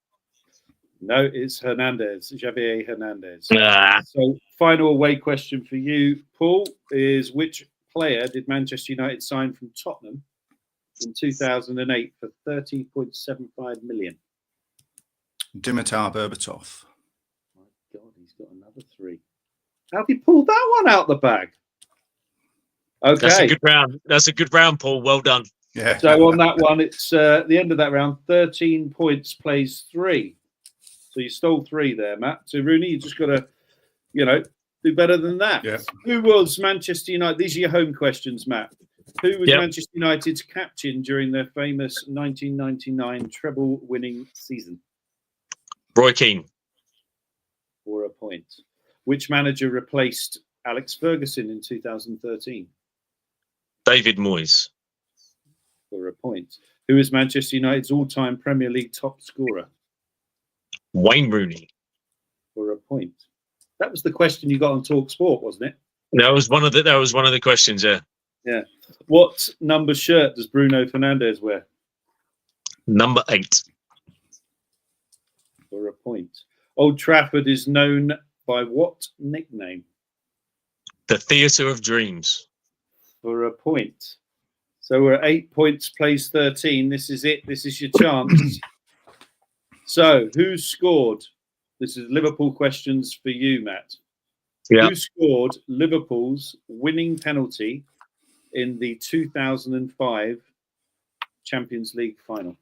No, it's Javier Hernandez. Nah. So, final away question for you, Paul, is which player did Manchester United sign from Tottenham in 2008 for 30.75 million? Dimitar Berbatov. My God, he's got another 3. How did he pull that one out the bag? Okay. That's a good round. That's a good round, Paul. Well done. Yeah. So on that one, it's the end of that round. 13 points, plays 3. So you stole 3 there, Matt. So Rooney, you just got to, do better than that. Yeah. Who was Manchester United? These are your home questions, Matt. Who was Manchester United's captain during their famous 1999 treble-winning season? Roy Keane. For a point. Which manager replaced Alex Ferguson in 2013? David Moyes. For a point. Who is Manchester United's all-time Premier League top scorer? Wayne Rooney. For a point. That was the question you got on Talk Sport, wasn't it? That was one of the questions. Yeah. Yeah. What number shirt does Bruno Fernandes wear? Number 8. For a point. Old Trafford is known by what nickname? The Theatre of Dreams. For a point. So we're at 8 points, plays 13. This is it. This is your chance. So who scored? This is Liverpool questions for you, Matt. Yeah. Who scored Liverpool's winning penalty in the 2005 Champions League final?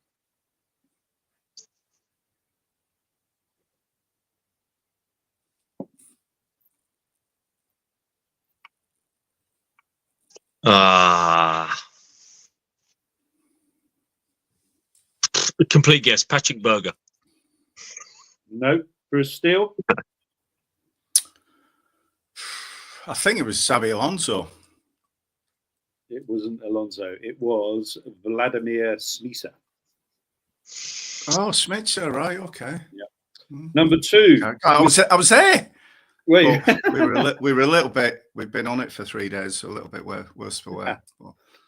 Complete guess. Patrick Berger. No. For a steal? I think it was Xabi Alonso. It wasn't Alonso. It was Vladimir Smicer. Oh, Smitzer, right? Okay. Yeah. Number 2. I was there. Wait. we were a little bit. We've been on it for 3 days, so a little bit worse for wear.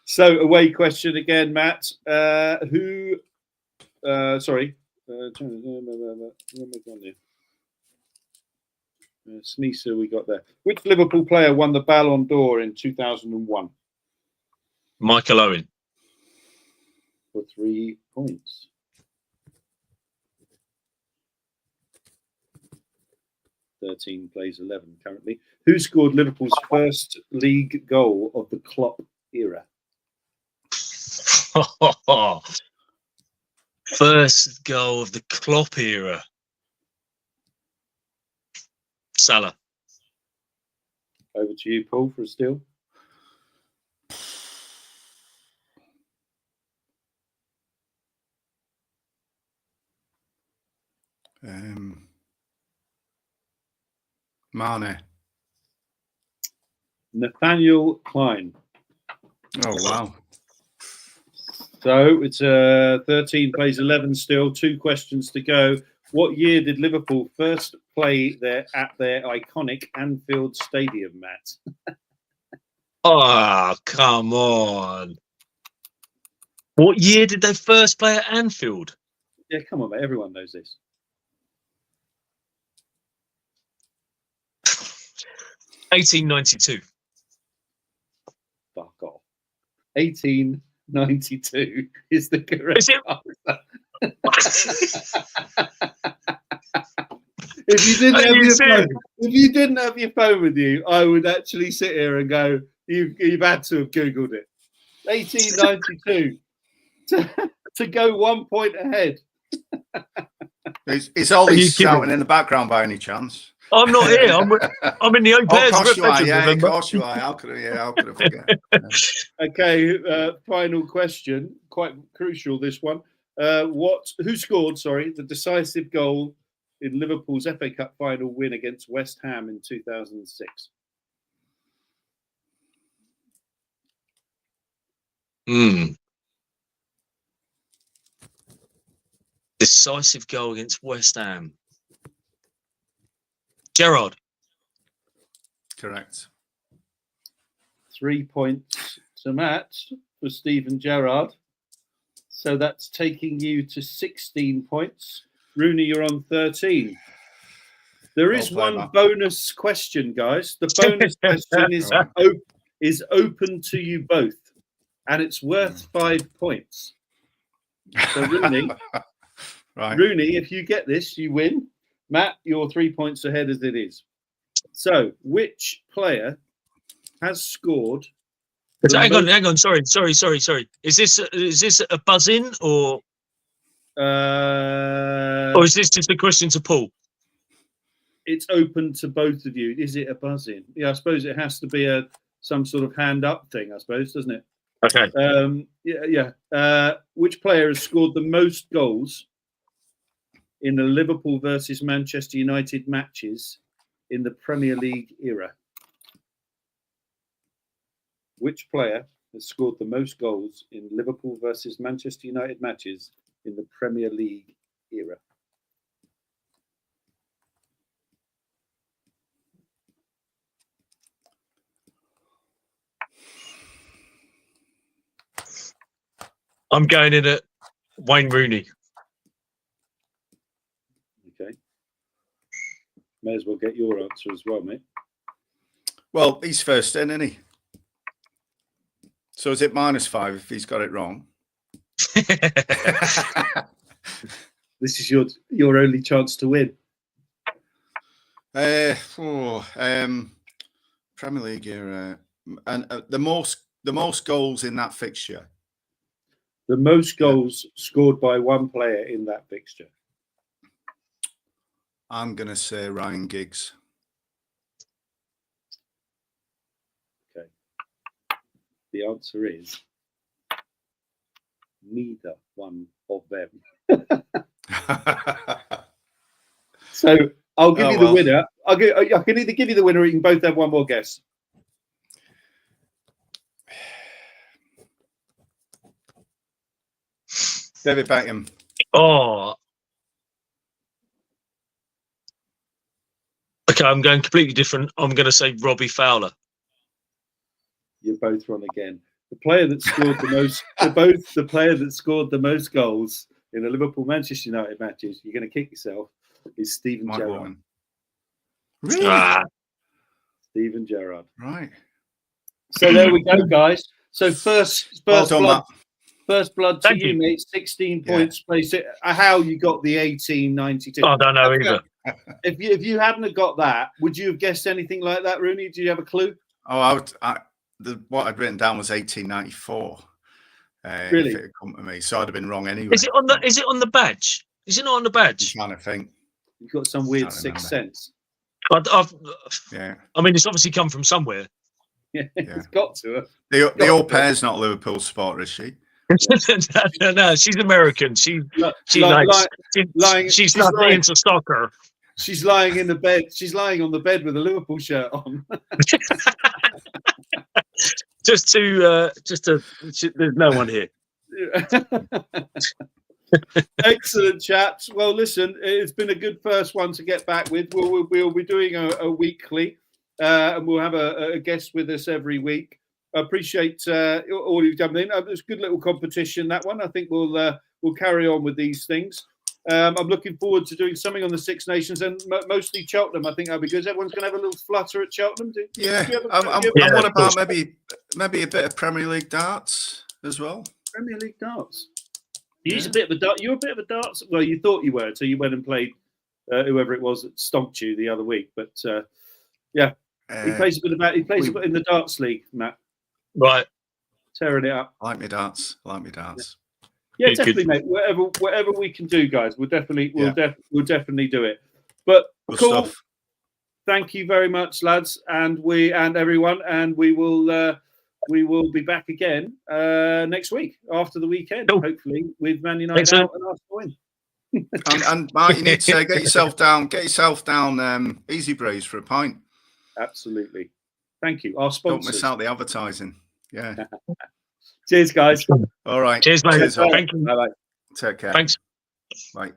So away question again, Matt. Sorry. Sneezer, we got there. Which Liverpool player won the Ballon d'Or in 2001? Michael Owen. For 3 points. (13 plays 11 currently. Who scored Liverpool's first league goal of the Klopp era? First goal of the Klopp era. Salah. Over to you, Paul, for a steal. Mane. Nathaniel Klein. Oh, wow. So it's 13 plays 11 still. 2 questions to go. What year did Liverpool first play at their iconic Anfield Stadium, Matt? Oh, come on. What year did they first play at Anfield? Yeah, come on, mate. Everyone knows this. 1892. Fuck off. 1892 is the correct Is it? answer. If you didn't have your phone with you, I would actually sit here and go, you've had to have Googled it. 1892 to go 1 point ahead. Is Ollie shouting in the background by any chance? I'm not here. I'm in the open air. Of course you are. Yeah, of course you are. How could I forget? Okay, final question. Quite crucial, this one. Who scored, the decisive goal in Liverpool's FA Cup final win against West Ham in 2006? Decisive goal against West Ham. Gerrard. Correct. 3 points to Matt for Steven Gerrard. So that's taking you to 16 points. Rooney, you're on 13. There is one bonus question, guys. The bonus question is open to you both, and it's worth 5 points. So Rooney, Rooney, if you get this, you win. Matt, you're 3 points ahead as it is. So, which player has scored? Hang on. Sorry. Is this a buzz in or? Or is this just a question to Paul? It's open to both of you. Is it a buzz-in? Yeah, I suppose it has to be some sort of hand-up thing, I suppose, doesn't it? Okay. Which player has scored the most goals in the Liverpool versus Manchester United matches in the Premier League era? Which player has scored the most goals in Liverpool versus Manchester United matches in the Premier League era? I'm going in at Wayne Rooney. Okay. May as well get your answer as well, mate. Well, he's first in, isn't he? So is it -5 if he's got it wrong? This is your only chance to win. Premier League era, and the most goals in that fixture. The most goals scored by one player in that fixture. I'm going to say Ryan Giggs. Okay. The answer is neither one of them. So I'll give you the winner. I can either give you the winner or you can both have one more guess. David Beckham. Oh. Okay, I'm going completely different. I'm going to say Robbie Fowler. You're both wrong again. The player that scored the most, the player that scored the most goals in the Liverpool Manchester United matches, you're going to kick yourself, is Steven Gerrard. Really? Steven Gerrard. Right. So there we go, guys. So first blood. First blood to you, mate. 16 points. Place it. How you got the 1892? I don't know either. If you hadn't have got that, would you have guessed anything like that, Rooney? Do you have a clue? Oh, what I'd written down was 1894. Really? If it had come to me, so I'd have been wrong anyway. Is it on the badge? Is it not on the badge? I'm trying to think. You've got some weird sixth sense. Yeah. I mean, it's obviously come from somewhere. Yeah, it's got to. The au pair's not Liverpool supporter, is she? No, she's American. She's not into soccer. She's lying in the bed. She's lying on the bed with a Liverpool shirt on. just to there's no one here. Excellent, chaps. Well, listen, it's been a good first one to get back with. We'll be doing a weekly, and we'll have a guest with us every week. I appreciate all you've done. It's a good little competition, that one. I think we'll carry on with these things. I'm looking forward to doing something on the Six Nations and mostly Cheltenham. I think that'll be good. Everyone's going to have a little flutter at Cheltenham. What about maybe a bit of Premier League darts as well? Premier League darts. You're a bit of a dart. You're a bit of a darts. Well, you thought you were until you went and played whoever it was that stomped you the other week. But he plays a bit about. He plays a bit in the darts league, Matt. Right, tearing it up. I like me darts. Yeah, definitely, mate. Whatever we can do, guys, we'll definitely do it. But good cool stuff. Thank you very much, lads, and everyone, and we will be back again next week after the weekend, hopefully with Man United out and Arsenal win. and Mark, you need to get yourself down Easy Breeze for a pint. Absolutely. Thank you. Our sponsors. Don't miss out the advertising. Yeah. Cheers, guys. All right. Cheers, mate. Cheers, thank you. Bye-bye. Take care. Thanks. Bye.